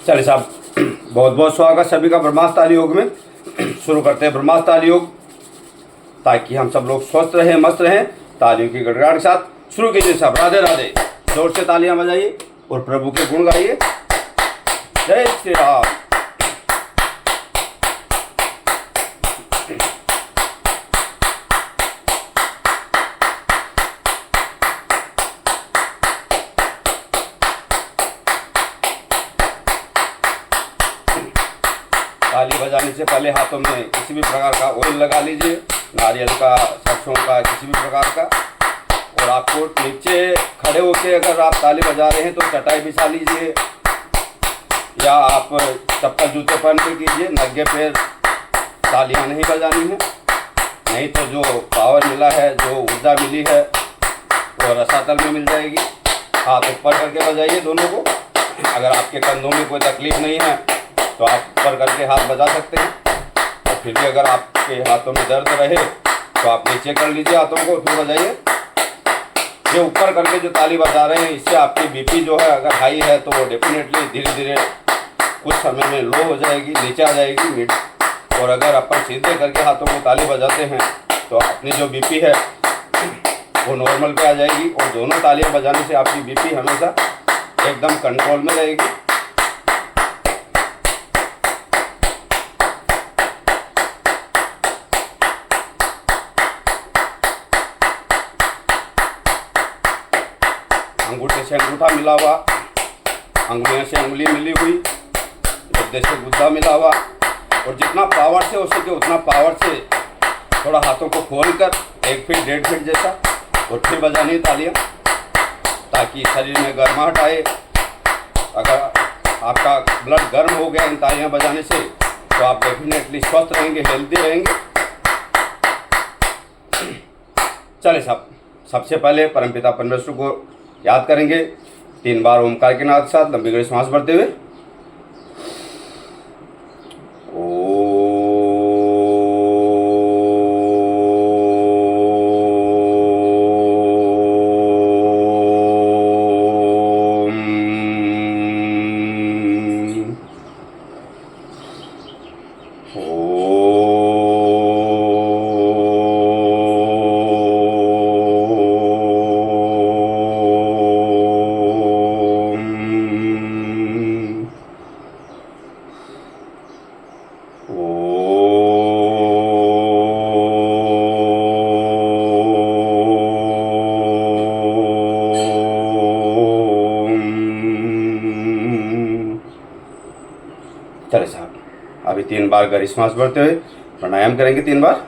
चलिए साहब, बहुत बहुत स्वागत सभी का ब्रह्मास्त्र ताली योग में। शुरू करते हैं ब्रह्मास्त्र ताली योग, ताकि हम सब लोग स्वस्थ रहें, मस्त रहें। तालियों की गड़गड़ाहट के साथ शुरू कीजिए साहब। राधे राधे। जोर से तालियां बजाइए और प्रभु के गुण गाइए। जय श्री राम। ताली बजाने से पहले हाथों में किसी भी प्रकार का ऑयल लगा लीजिए, नारियल का, सरसों का, किसी भी प्रकार का। और आपको नीचे खड़े होकर अगर आप ताली बजा रहे हैं तो चटाई बिछा लीजिए, या आप चप्पल जूते पहन के कीजिए। नंगे पैर तालियां नहीं बजानी है, नहीं तो जो पावर मिला है, जो ऊर्जा मिली है वो रसातल में मिल जाएगी। हाथ ऊपर करके बजाइए दोनों को। अगर आपके कंधों में कोई तकलीफ नहीं है तो आप ऊपर करके हाथ बजा सकते हैं। और फिर भी अगर आपके हाथों में दर्द रहे तो आप नीचे कर लीजिए हाथों को, फिर बजाइए। ये ऊपर करके जो ताली बजा रहे हैं, इससे आपकी बीपी जो है अगर हाई है तो वो डेफिनेटली धीरे धीरे कुछ समय में लो हो जाएगी, नीचे आ जाएगी। और अगर अपन सीधे करके हाथों को ताली बजाते हैं तो अपनी जो बीपी है वो नॉर्मल पे आ जाएगी। और दोनों तालियां बजाने से आपकी बीपी हमेशा एकदम कंट्रोल में रहेगी। अंगूठे से अंगूठा मिला हुआ, अंगुलियों से अंगुली मिली हुई, गुद्दे से गुद्दा मिला हुआ। और जितना पावर से हो सके उतना पावर से थोड़ा हाथों को खोलकर 1 फीट 1.5 फीट जैसा, और फिर बजानी तालियां, ताकि शरीर में गर्माहट आए। अगर आपका ब्लड गर्म हो गया इन तालियां बजाने से तो आप डेफिनेटली स्वस्थ रहेंगे, हेल्दी रहेंगे। चलिए साहब, सबसे पहले परमपिता परमेश्वर को याद करेंगे 3 बार ओमकार के नाद के साथ लंबी गहरी सांस भरते हुए। चले साहब, अभी 3 बार गहरी सांस भरते हुए प्राणायाम करेंगे 3 बार।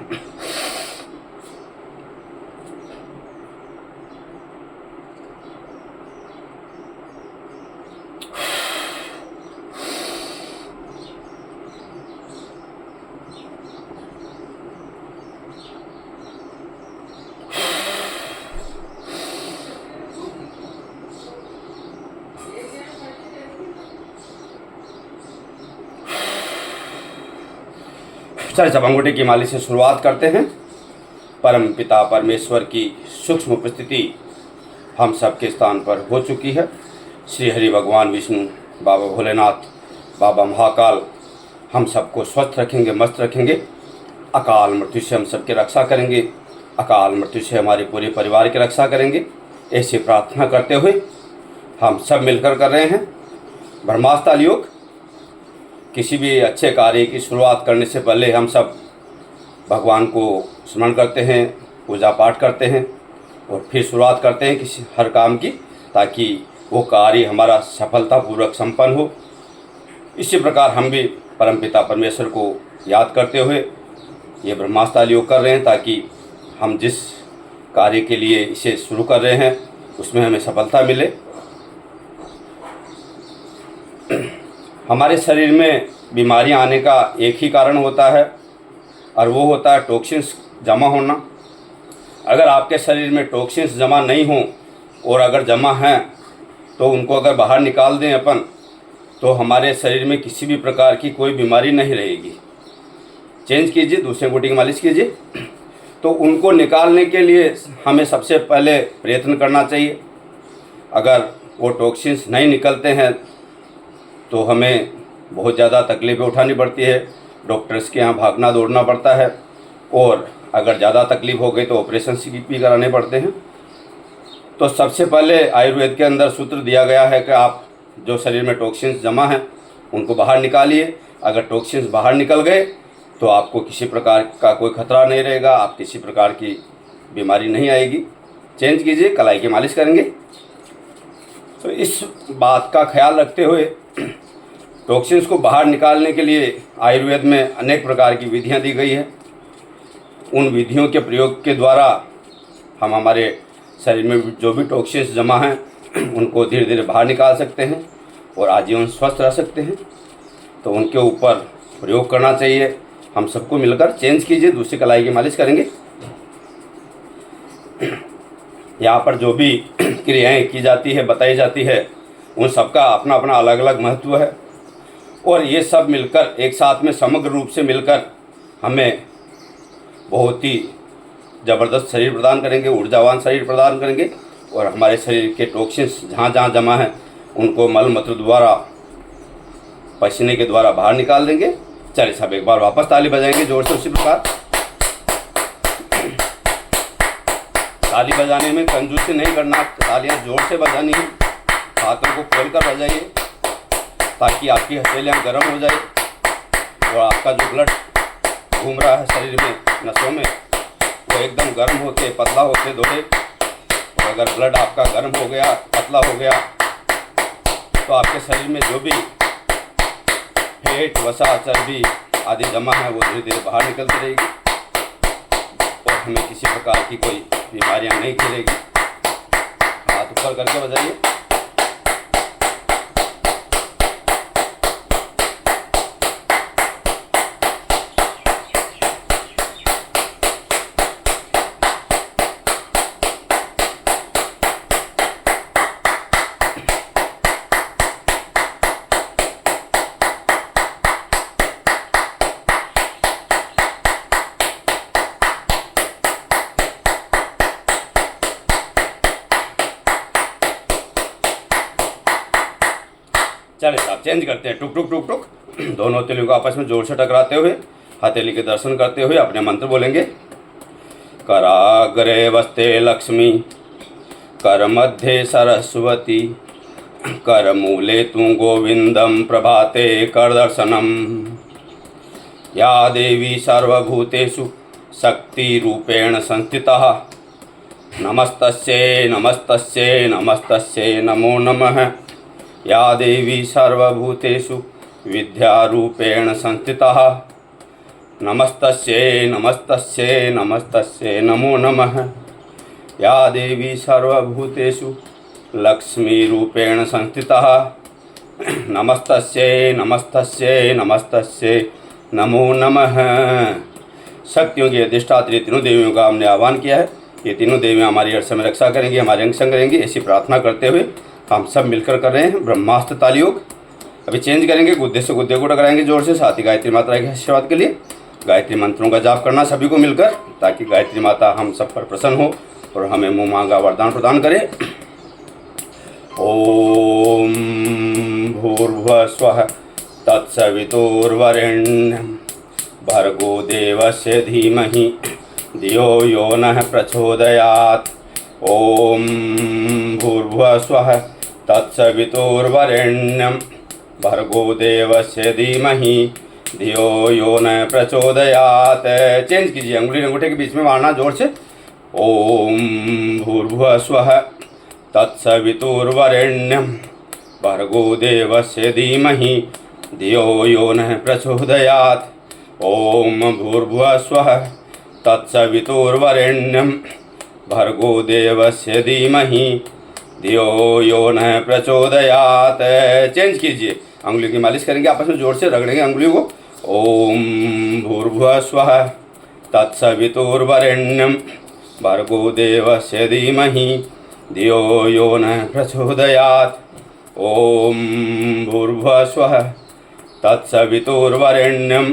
चलिए सब अंगूठे की मालिश से शुरुआत करते हैं। परम पिता परमेश्वर की सूक्ष्म उपस्थिति हम सबके स्थान पर हो चुकी है। श्री हरि भगवान विष्णु, बाबा भोलेनाथ, बाबा महाकाल हम सबको स्वस्थ रखेंगे, मस्त रखेंगे। अकाल मृत्यु से हम सबकी रक्षा करेंगे, अकाल मृत्यु से हमारे पूरे परिवार की रक्षा करेंगे। ऐसी प्रार्थना करते हुए हम सब मिलकर कर रहे हैं ब्रह्मास्त्र ताली योग। किसी भी अच्छे कार्य की शुरुआत करने से पहले हम सब भगवान को स्मरण करते हैं, पूजा पाठ करते हैं और फिर शुरुआत करते हैं किसी हर काम की, ताकि वो कार्य हमारा सफलतापूर्वक संपन्न हो। इसी प्रकार हम भी परमपिता परमेश्वर को याद करते हुए ये ब्रह्मास्त्र ताली योग कर रहे हैं, ताकि हम जिस कार्य के लिए इसे शुरू कर रहे हैं उसमें हमें सफलता मिले। हमारे शरीर में बीमारियां आने का एक ही कारण होता है, और वो होता है टॉक्सिन्स जमा होना। अगर आपके शरीर में टॉक्सिन्स जमा नहीं हो, और अगर जमा हैं तो उनको अगर बाहर निकाल दें अपन, तो हमारे शरीर में किसी भी प्रकार की कोई बीमारी नहीं रहेगी। चेंज कीजिए, दूसरे अंगूठे की मालिश कीजिए। तो उनको निकालने के लिए हमें सबसे पहले प्रयत्न करना चाहिए। अगर वो टॉक्सिन्स नहीं निकलते हैं तो हमें बहुत ज़्यादा तकलीफ़ें उठानी पड़ती है, डॉक्टर्स के यहाँ भागना दौड़ना पड़ता है, और अगर ज़्यादा तकलीफ़ हो गई तो ऑपरेशन भी कराने पड़ते हैं। तो सबसे पहले आयुर्वेद के अंदर सूत्र दिया गया है कि आप जो शरीर में टॉक्सिन्स जमा हैं उनको बाहर निकालिए। अगर टॉक्सिन्स बाहर निकल गए तो आपको किसी प्रकार का कोई खतरा नहीं रहेगा, आप किसी प्रकार की बीमारी नहीं आएगी। चेंज कीजिए, कलाई की मालिश करेंगे। तो इस बात का ख्याल रखते हुए टॉक्सिन्स को बाहर निकालने के लिए आयुर्वेद में अनेक प्रकार की विधियां दी गई है। उन विधियों के प्रयोग के द्वारा हम हमारे शरीर में जो भी टॉक्सिन्स जमा हैं उनको धीरे धीरे बाहर निकाल सकते हैं और आजीवन स्वस्थ रह सकते हैं। तो उनके ऊपर प्रयोग करना चाहिए। हम सबको मिलकर चेंज कीजिए, दूसरी कलाई की मालिश करेंगे। यहाँ पर जो भी क्रियाएं की जाती है, बताई जाती है, उन सबका अपना अपना अलग अलग महत्व है, और ये सब मिलकर एक साथ में समग्र रूप से मिलकर हमें बहुत ही ज़बरदस्त शरीर प्रदान करेंगे, ऊर्जावान शरीर प्रदान करेंगे, और हमारे शरीर के टॉक्सिन्स जहाँ जहाँ जमा हैं उनको मल मूत्र द्वारा, पसीने के द्वारा बाहर निकाल देंगे। चलिए सब एक बार वापस ताली बजाएंगे जोर से उसी प्रकार। ताली बजाने में कंजूसी नहीं करना, तालियां जोर से बजानी है, हाथों को खोलकर बजाइए ताकि आपकी हथेलियाँ गर्म हो जाए और आपका जो ब्लड घूम रहा है शरीर में, नसों में, वो एकदम गर्म होके पतला होके दौड़े। और अगर ब्लड आपका गर्म हो गया, पतला हो गया, तो आपके शरीर में जो भी फैट, वसा, चर्बी आदि जमा है वो धीरे धीरे बाहर निकलती रहेगी और हमें किसी प्रकार की कोई बीमारियां नहीं घेरेगी। हाथ ऊपर करके बजाइए। चलिए साहब चेंज करते हैं। टुक टुक टुक टुक। दोनों हथेलियों को आपस में जोर से टकराते हुए हथेली के दर्शन करते हुए अपने मंत्र बोलेंगे। कराग्रे वस्ते लक्ष्मी, कर मध्य सरस्वती, कर मूले तु गोविंदम, प्रभाते कर दर्शनम। या देवी सर्वभूतेषु शक्ति रूपेण संस्थिता, नमस्तस्यै नमस्तस्यै नमस्तस्यै नमो नमः। या देवी सर्वभूतेषु विद्यारूपेण संस्थिता, नमस्तस्यै नमस्तस्यै नमस्तस्यै नमो नमः। या देवी सर्वभूतेषु लक्ष्मीरूपेण संस्थिता, नमस्तस्यै नमस्तस्यै नमस्तस्यै नमो नमः। शक्तियों की अधिष्ठात्री तीनों देवियों का हमने आह्वान किया है। ये तीनों देवियाँ हमारी हर समय रक्षा करेंगी, हमारे अंग संग रहेंगी, ऐसी प्रार्थना करते हुए हम सब मिलकर कर रहे हैं ब्रह्मास्त्र ताली योग। अभी चेंज करेंगे, गुद्दे से गुद्दे को टकराएंगे जोर से, साथ ही गायत्री माता के आशीर्वाद के लिए गायत्री मंत्रों का जाप करना सभी को मिलकर, ताकि गायत्री माता हम सब पर प्रसन्न हो और हमें मुँह मांगा वरदान प्रदान करे। ओम भूर्भुवः स्वः तत्सवितुर्वरेण्यं, भर्गो देवस्य धीमहि धियो यो नः प्रचोदयात्। ओम भूर्भुवः स्वः तत्सवितुर्वरेण्यं, भर्गो देवस्य धीमहि धियो यो न प्रचोदयात्। चेंज कीजिए, अंगुली अंगूठे के बीच में मारना जोर से। ओम भूर्भुवः स्वः तत्सवितुर्वरेण्यं, भर्गो देवस्य धीमहि धियो यो न प्रचोदयात्। ओम भूर्भुवः स्वः तत्सवितुर्वरेण्यं, भर्गो देवस्य धीमहि धियो यो न प्रचोदयात्। चेंज कीजिए, अंगुलियों की मालिश करेंगे, आपस में जोर से रगड़ेंगे अंगुलियों को। ओम भूर्भुवः स्वः तत्सवितुर्वरेण्यं, भर्गो देवस्य धीमहि धियो यो न प्रचोदयात्। ओम भूर्भुवः स्वः तत्सवितुर्वरेण्यं,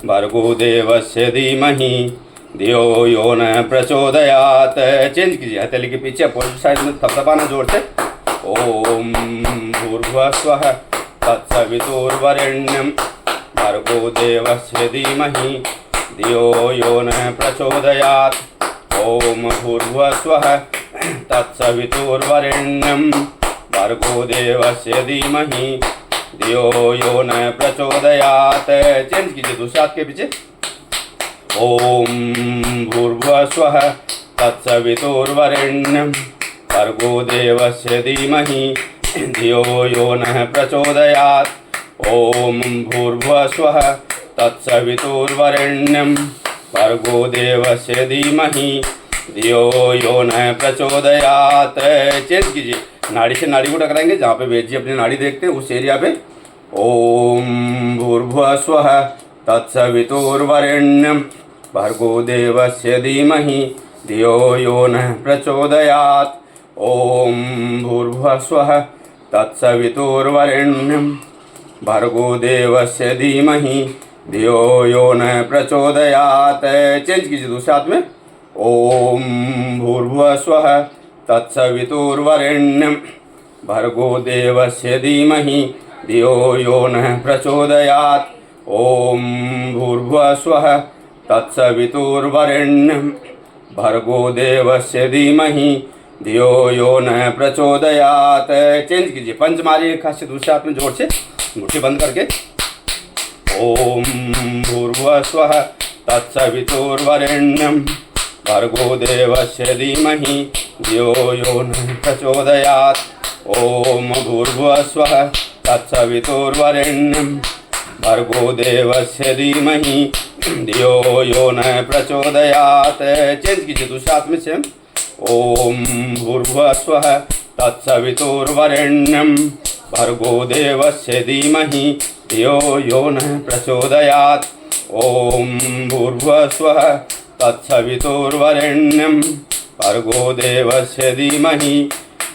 भर्गो देवस्य धीमहि धियो यो न प्रचोदयात्। चेंज कीजिए, हथेली के पीछे अपोजिट साइड में थपथपाना जोर से। ओम भूर्भुवः स्वः तत्सवितुर्वरेण्यं भर्गो देवस्य धीमहि धियो यो न प्रचोदयात्। ओम भूर्भुवः स्वः तत्सवितुर्वरेण्यं भर्गो देवस्य धीमहि धियो यो न प्रचोदयात्। चेंज कीजिए दूसरे हाथ के पीछे। ओम भूर्भुवः स्वः तत्सवितुर्वरेण्यं भर्गो देवस्य धीमहि धियो यो न प्रचोदयात्। ओम भूर्भुवः स्वः तत्सवितुर्वरेण्यं भर्गो देवस्य धीमहि धियो यो न प्रचोदयात्। चेंज कीजिए, नाड़ी से नाड़ी को टकराएंगे, जहाँ पे वेद जी अपनी नाड़ी देखते हैं उस एरिया पे। ओम भूर्भुवः स्वः तत्सवितुर्वरेण्यं भर्गो देवस्य धीमहि धियो यो न प्रचोदयात्। ओम भूर्भुवः स्वः तत्सवितुर्वरेण्यं भर्गो देवस्य धीमहि धियो यो न प्रचोदयात्। चेंज कीजिए दूसरे हाथ में। ओम भूर्भुवः स्वः तत्सवितुर्वरेण्यं भर्गो देवस्य धीमहि धियो यो न प्रचोदयात्। ओम भूर्भुवः स्वः तत्सवितुर्वरेण्यं भर्गो देवस्य धीमहि धियो यो न प्रचोदयात्। चेंज कीजिए, पंच मारिए एक हाथ से दूसरे हाथ में जोर से, मुट्ठी बंद करके। ओम भूर्भुवः स्वः तत्सवितुर्वरेण्यं भर्गो देवस्य धीमहि धियो यो न प्रचोदयात्। ओम भूर्भुवः स्वः तत्सवितुर्वरेण्यं भर्गो देवस्य धीमहि धियो यो न प्रचोदयात्। चेंज कीजिए दूसरे हाथ में सेम। ओम भूर्भुवः स्वः तत्सवितुर्वरेण्यं भर्गो देवस्य धीमहि धियो यो न प्रचोदयात्। ओम भूर्भुवः स्वः तत्सवितुर्वरेण्यं भर्गो देवस्य धीमहि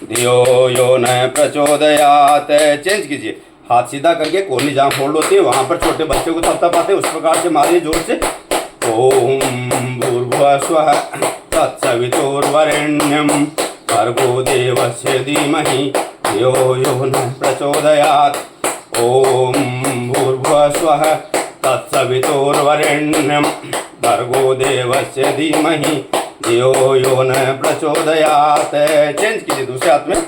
धियो यो न प्रचोदयात्। चेंज कीजिए, हाथ सीधा करके कोहनी जहाँ फोल्ड होती है वहाँ पर छोटे बच्चे को थपथपाते उस प्रकार से मारिए जोर से। ओम भूर्भुवः स्वः तत्सवितुर्वरेण्यं भर्गो देवस्य धीमहि धियो यो न प्रचोदयात्। ओम भूर्भुवः स्वः तत्सवितुर्वरेण्यं भर्गो देवस्य धीमहि धियो यो न प्रचोदयात्। चेंज कीजिए दूसरे हाथ में।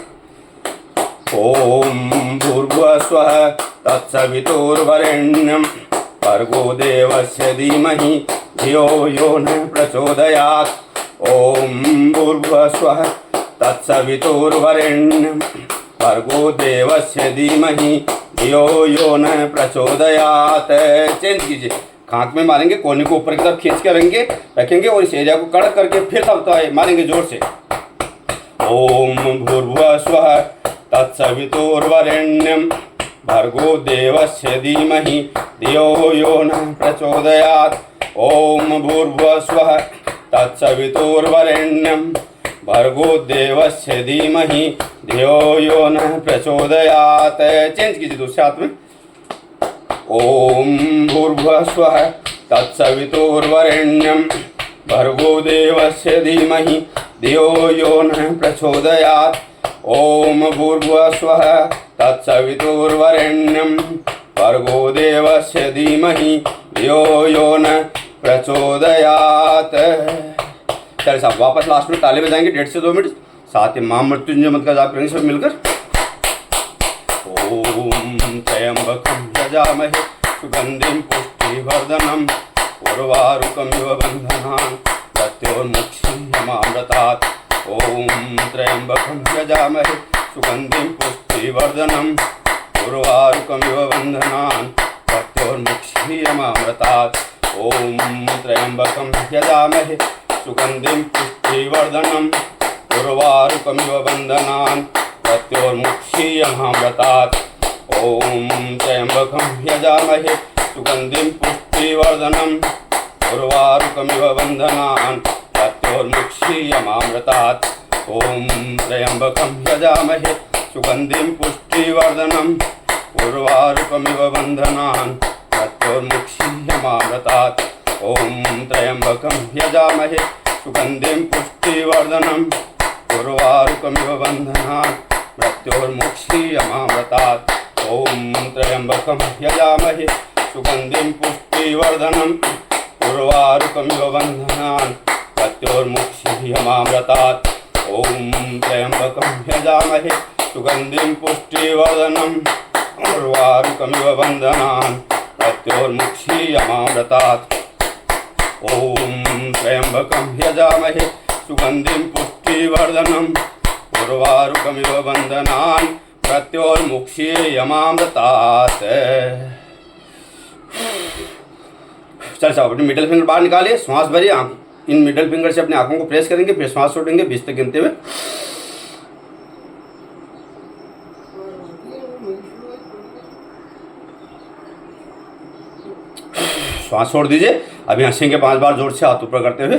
ओम भूर्भुवः स्वः तत्सवितुर्वरेण्यं भर्गो देवस्य धीमहि धियो यो न प्रचोदयात्। ओम भूर्भुवः स्वः तत्सवितुर्वरेण्यं भर्गो देवस्य धीमहि धियो यो न प्रचोदयात्। चेंज कीजिए, खांक में मारेंगे, कोने को ऊपर की तरफ खींच के रखेंगे और इस एरिया को कड़क करके फिर तब मारेंगे जोर से। ओम भूर्भुवः स्वः तत्सवितुर्वरेण्यं भर्गो देवस्य धीमहि धियो यो न प्रचोदयात्। ओम भूर्भुवः स्वः तत्सवितुर्वरेण्यं भर्गो देवस्य धीमहि धियो यो न प्रचोदयात्। चेंज कीजिए दूसरे हाथ में। ओम भूर्भुवः स्वः तत्सवितुर्वरेण्यं भर्गो देवस्य धीमहि धियो यो न प्रचोदयात्। ओम भूर्भुवः स्वः तत्सवितुर्वरेण्यं भर्गो देवस्य धीमहि धियो यो न प्रचोदयात्। चलिए साहब वापस लास्ट में ताली बजाएंगे 1.5 से 2 मिनट, साथ ही महामृत्युंजय मंत्र का जाप करेंगे सब मिलकर। ओम त्र्यंबकं यजामहे सुगंधिं पुष्टिवर्धनम् उर्वारुकमिव बन्धनान् मृत्योर्मुक्षीयमामृतात्। ओम त्र्यंबकं यजामहे सुगंधिं पुष्टिवर्धनम् उर्वारुकमिव बन्धनान् मृत्योर्मुक्षीयमामृतात्। ओम त्र्यंबकं यजामहे सुगंधिं पुष्टिवर्धनम् उर्वारुकमिव बन्धनान् मृत्योर्मुक्षीयमामृतात्। ओम त्र्यंबकं यजामहे सुगंधिं पुष्टिवर्धनम् उर्वारुकमिव बन्धनान् मृत्योर्मुक्षीयमामृतात्। ओम त्र्यंबकं यजामहे सुगंधिं पुष्टिवर्धनम् उर्वारुकमिव बन्धनान् मृत्योर्मुक्षीयमामृतात्। ओम त्र्यंबकं यजामहे सुगंधिं पुष्टिवर्धनम् उर्वारुकमिव बन्धनान् मृत्योर्मुक्षीयमामृतात्। ओम त्र्यंबकं यजामहे सुगंधिं पुष्टिवर्धनम् उर्वारुकमिव बन्धनान् मृत्योर्मुक्षीयमामृतात्। ओम त्र्यंबकं यजामहे सुगंधिं पुष्टिवर्धनम् उर्वारुकमिव बन्धनान् मृत्योर्मुक्षीयमामृतात्। ओम त्र्यंबकं यजामहे सुगंधिं पुष्टिवर्धनम् उर्वारुकमिव बन्धनान् मृत्योर्मुक्षीयमामृतात्। चल साहब अपनी मिडिल फिंगर बाहर निकालिए, श्वास भरिए, इन मिडिल फिंगर से अपनी आंखों को प्रेस करेंगे, फिर श्वास छोड़ेंगे 20 तक गिनते हुए। श्वास छोड़ दीजिए। अभी हंसेंगे 5 बार जोर से हाथ ऊपर करते हुए।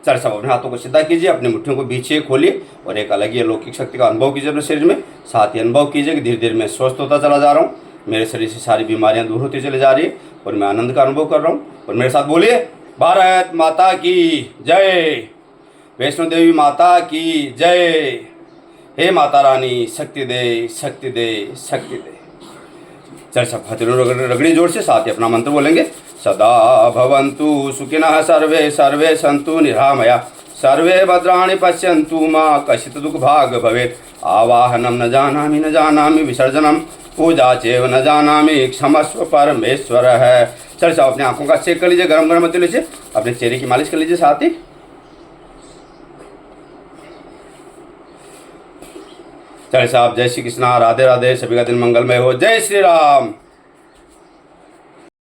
चल सब अपने हाथों को सीधा कीजिए, अपनी मुट्ठियों को बीच खोलिए और एक अलग ही अलौकिक शक्ति का अनुभव कीजिए अपने शरीर में। साथ ही अनुभव कीजिए कि धीरे धीरे मैं स्वस्थ होता चला जा रहा हूँ, मेरे शरीर से सारी बीमारियां दूर होती चली जा रही है और मैं आनंद का अनुभव कर रहा हूँ। और मेरे साथ बोलिए, भारत माता की जय, वैष्णो देवी माता की जय, हे माता रानी शक्ति दे शक्ति दे शक्ति दे। चल सब हथेलियों रगड़ी जोर से, साथ ही अपना मंत्र बोलेंगे। सदा भवन्तु सुखिनः सर्वे सर्वे सन्तु निरामया सर्वे भद्राणि पश्यन्तु मा कश्चित् दुःखभाग् भवेत्। आवाहनं न जानामि विसर्जनं पूजा चैव न जानामि क्षमस्व परमेश्वर है। चल साहब अपनी आंखों का चेक कर लीजिए, गरम गरम मत लीजिए, अपने चेहरे की मालिश कर लीजिए साथ ही। चल साहब जय श्री कृष्णा, राधे राधे, सभी का दिन मंगलमय हो। जय श्री राम।